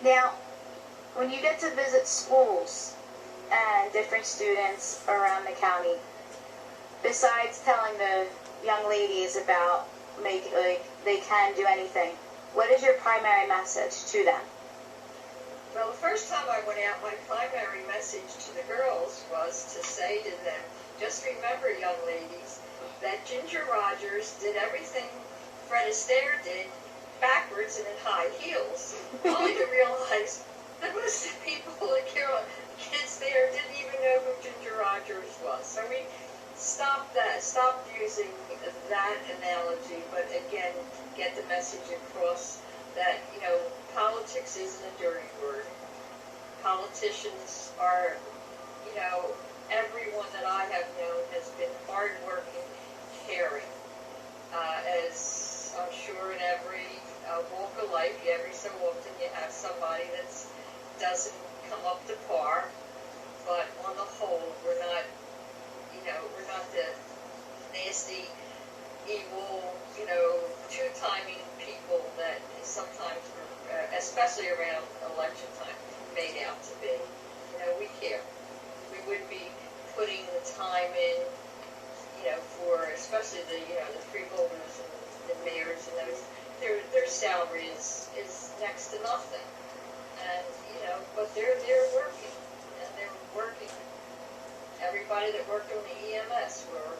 Now, when you get to visit schools and different students around the county, besides telling the young ladies about like they can do anything, what is your primary message to them? Well, the first time I went out, my primary message to the girls was to say to them, just remember, young ladies, that Ginger Rogers did everything Fred Astaire did backwards and in high heels, only to realize that most of the people, the kids there, didn't even know who Ginger Rogers was. So we stopped using that analogy, but again, get the message across that, politics isn't a dirty word. Politicians are, everyone that I have known has been hardworking, caring. As I'm sure in every walk of life, every so often you have somebody that doesn't come up to par, but on the whole, we're not the nasty, evil, two-timing people that sometimes, especially around election time, made out to be. We care. We would be putting the time in, for especially the freeholders and the mayors and those. Their salary is next to nothing, and but they're working, and they're working. Everybody that worked on the EMS were,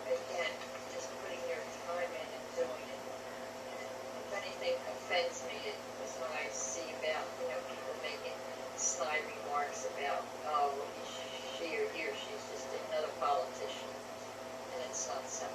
again, just putting their time in and doing it. And if anything offends me, it was when I see about, people making snide remarks about, oh, well, she or he or she's just another politician. And it's not so.